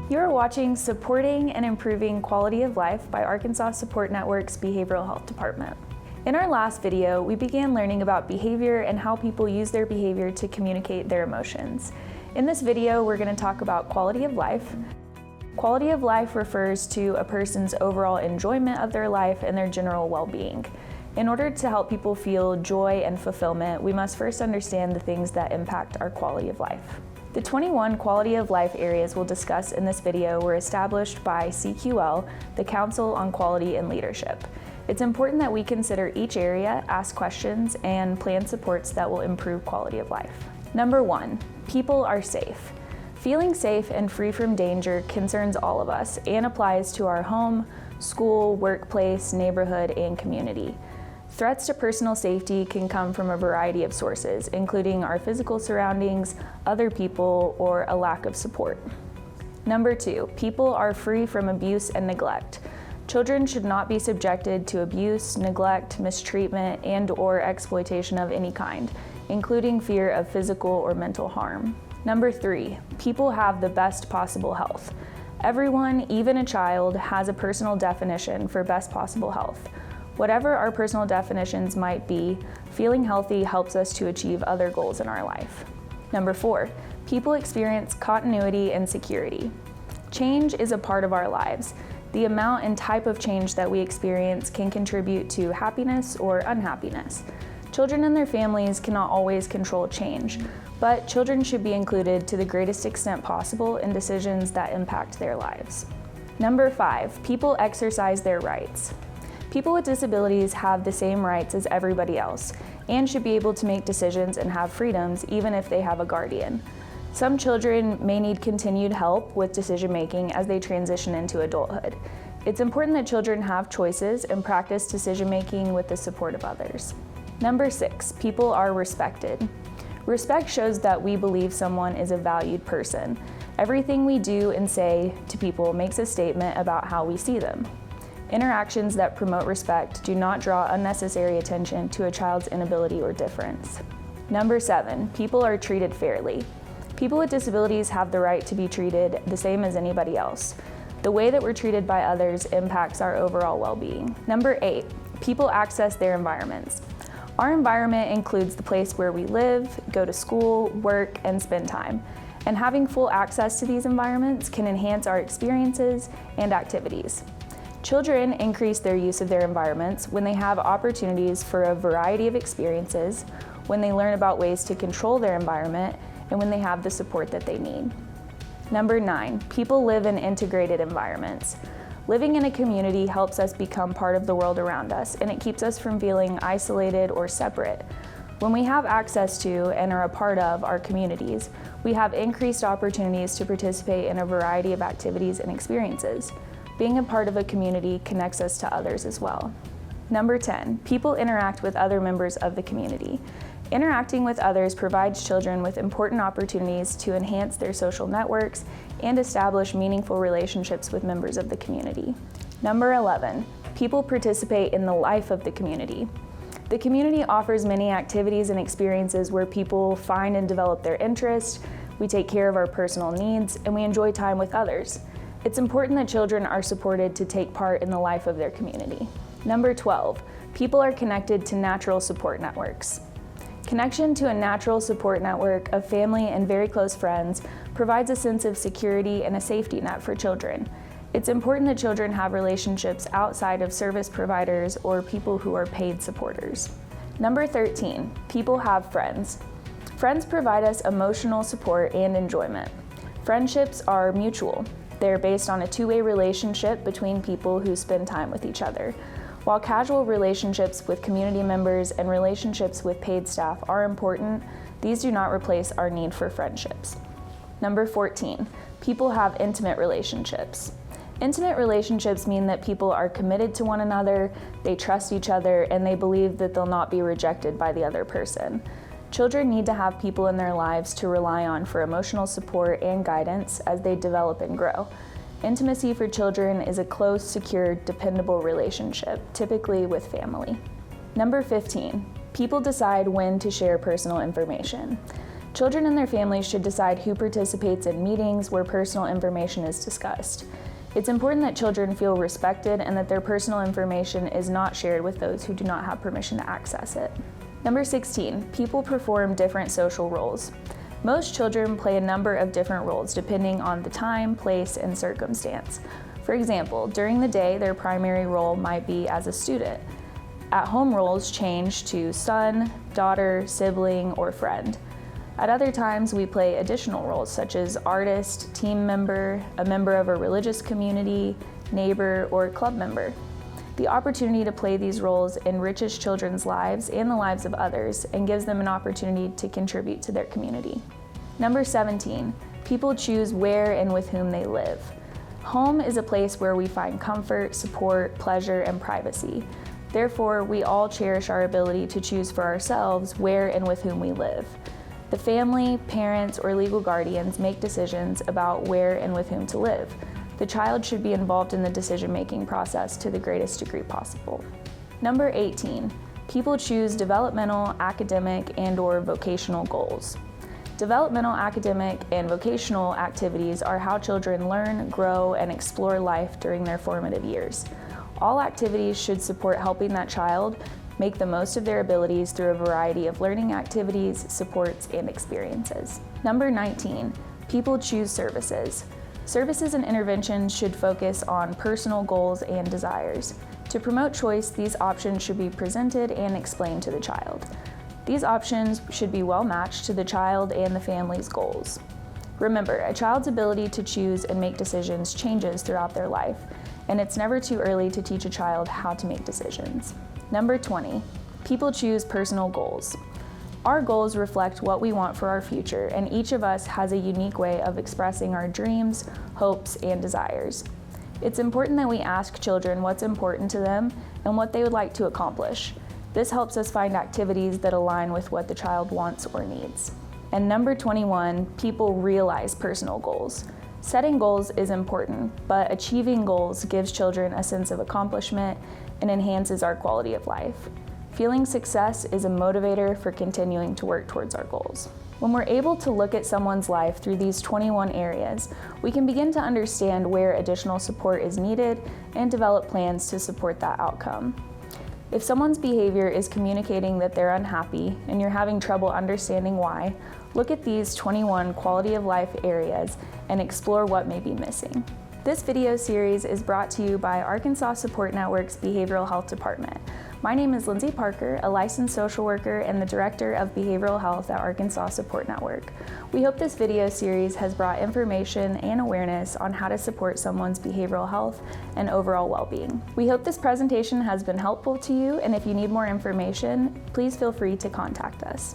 You are watching Supporting and Improving Quality of Life by Arkansas Support Network's Behavioral Health Department. In our last video, we began learning about behavior and how people use their behavior to communicate their emotions. In this video, we're going to talk about quality of life. Quality of life refers to a person's overall enjoyment of their life and their general well-being. In order to help people feel joy and fulfillment, we must first understand the things that impact our quality of life. The 21 quality of life areas we'll discuss in this video were established by CQL, the Council on Quality and Leadership. It's important that we consider each area, ask questions, and plan supports that will improve quality of life. Number 1, people are safe. Feeling safe and free from danger concerns all of us and applies to our home, school, workplace, neighborhood, and community. Threats to personal safety can come from a variety of sources, including our physical surroundings, other people, or a lack of support. Number 2, people are free from abuse and neglect. Children should not be subjected to abuse, neglect, mistreatment, and/or exploitation of any kind, including fear of physical or mental harm. Number 3, people have the best possible health. Everyone, even a child, has a personal definition for best possible health. Whatever our personal definitions might be, feeling healthy helps us to achieve other goals in our life. Number 4, people experience continuity and security. Change is a part of our lives. The amount and type of change that we experience can contribute to happiness or unhappiness. Children and their families cannot always control change, but children should be included to the greatest extent possible in decisions that impact their lives. Number 5, people exercise their rights. People with disabilities have the same rights as everybody else and should be able to make decisions and have freedoms even if they have a guardian. Some children may need continued help with decision making as they transition into adulthood. It's important that children have choices and practice decision making with the support of others. Number 6, people are respected. Respect shows that we believe someone is a valued person. Everything we do and say to people makes a statement about how we see them. Interactions that promote respect do not draw unnecessary attention to a child's inability or difference. Number 7, people are treated fairly. People with disabilities have the right to be treated the same as anybody else. The way that we're treated by others impacts our overall well-being. Number 8, people access their environments. Our environment includes the place where we live, go to school, work, and spend time. And having full access to these environments can enhance our experiences and activities. Children increase their use of their environments when they have opportunities for a variety of experiences, when they learn about ways to control their environment, and when they have the support that they need. Number 9, people live in integrated environments. Living in a community helps us become part of the world around us, and it keeps us from feeling isolated or separate. When we have access to and are a part of our communities, we have increased opportunities to participate in a variety of activities and experiences. Being a part of a community connects us to others as well. Number 10, people interact with other members of the community. Interacting with others provides children with important opportunities to enhance their social networks and establish meaningful relationships with members of the community. Number 11, people participate in the life of the community. The community offers many activities and experiences where people find and develop their interests, we take care of our personal needs, and we enjoy time with others. It's important that children are supported to take part in the life of their community. Number 12, people are connected to natural support networks. Connection to a natural support network of family and very close friends provides a sense of security and a safety net for children. It's important that children have relationships outside of service providers or people who are paid supporters. Number 13, people have friends. Friends provide us emotional support and enjoyment. Friendships are mutual. They're based on a two-way relationship between people who spend time with each other. While casual relationships with community members and relationships with paid staff are important, these do not replace our need for friendships. Number 14, people have intimate relationships. Intimate relationships mean that people are committed to one another, they trust each other, and they believe that they'll not be rejected by the other person. Children need to have people in their lives to rely on for emotional support and guidance as they develop and grow. Intimacy for children is a close, secure, dependable relationship, typically with family. Number 15, people decide when to share personal information. Children and their families should decide who participates in meetings where personal information is discussed. It's important that children feel respected and that their personal information is not shared with those who do not have permission to access it. Number 16, people perform different social roles. Most children play a number of different roles depending on the time, place, and circumstance. For example, during the day, their primary role might be as a student. At home, roles change to son, daughter, sibling, or friend. At other times, we play additional roles such as artist, team member, a member of a religious community, neighbor, or club member. The opportunity to play these roles enriches children's lives and the lives of others and gives them an opportunity to contribute to their community. Number 17, people choose where and with whom they live. Home is a place where we find comfort, support, pleasure, and privacy. Therefore, we all cherish our ability to choose for ourselves where and with whom we live. The family, parents, or legal guardians make decisions about where and with whom to live. The child should be involved in the decision-making process to the greatest degree possible. Number 18, people choose developmental, academic, and/or vocational goals. Developmental, academic, and vocational activities are how children learn, grow, and explore life during their formative years. All activities should support helping that child make the most of their abilities through a variety of learning activities, supports, and experiences. Number 19, people choose services. Services and interventions should focus on personal goals and desires. To promote choice, these options should be presented and explained to the child. These options should be well matched to the child and the family's goals. Remember, a child's ability to choose and make decisions changes throughout their life, and it's never too early to teach a child how to make decisions. Number 20, people choose personal goals. Our goals reflect what we want for our future, and each of us has a unique way of expressing our dreams, hopes, and desires. It's important that we ask children what's important to them and what they would like to accomplish. This helps us find activities that align with what the child wants or needs. And number 21, people realize personal goals. Setting goals is important, but achieving goals gives children a sense of accomplishment and enhances our quality of life. Feeling success is a motivator for continuing to work towards our goals. When we're able to look at someone's life through these 21 areas, we can begin to understand where additional support is needed and develop plans to support that outcome. If someone's behavior is communicating that they're unhappy and you're having trouble understanding why, look at these 21 quality of life areas and explore what may be missing. This video series is brought to you by Arkansas Support Network's Behavioral Health Department. My name is Lindsay Parker, a licensed social worker and the Director of Behavioral Health at Arkansas Support Network. We hope this video series has brought information and awareness on how to support someone's behavioral health and overall well-being. We hope this presentation has been helpful to you, and if you need more information, please feel free to contact us.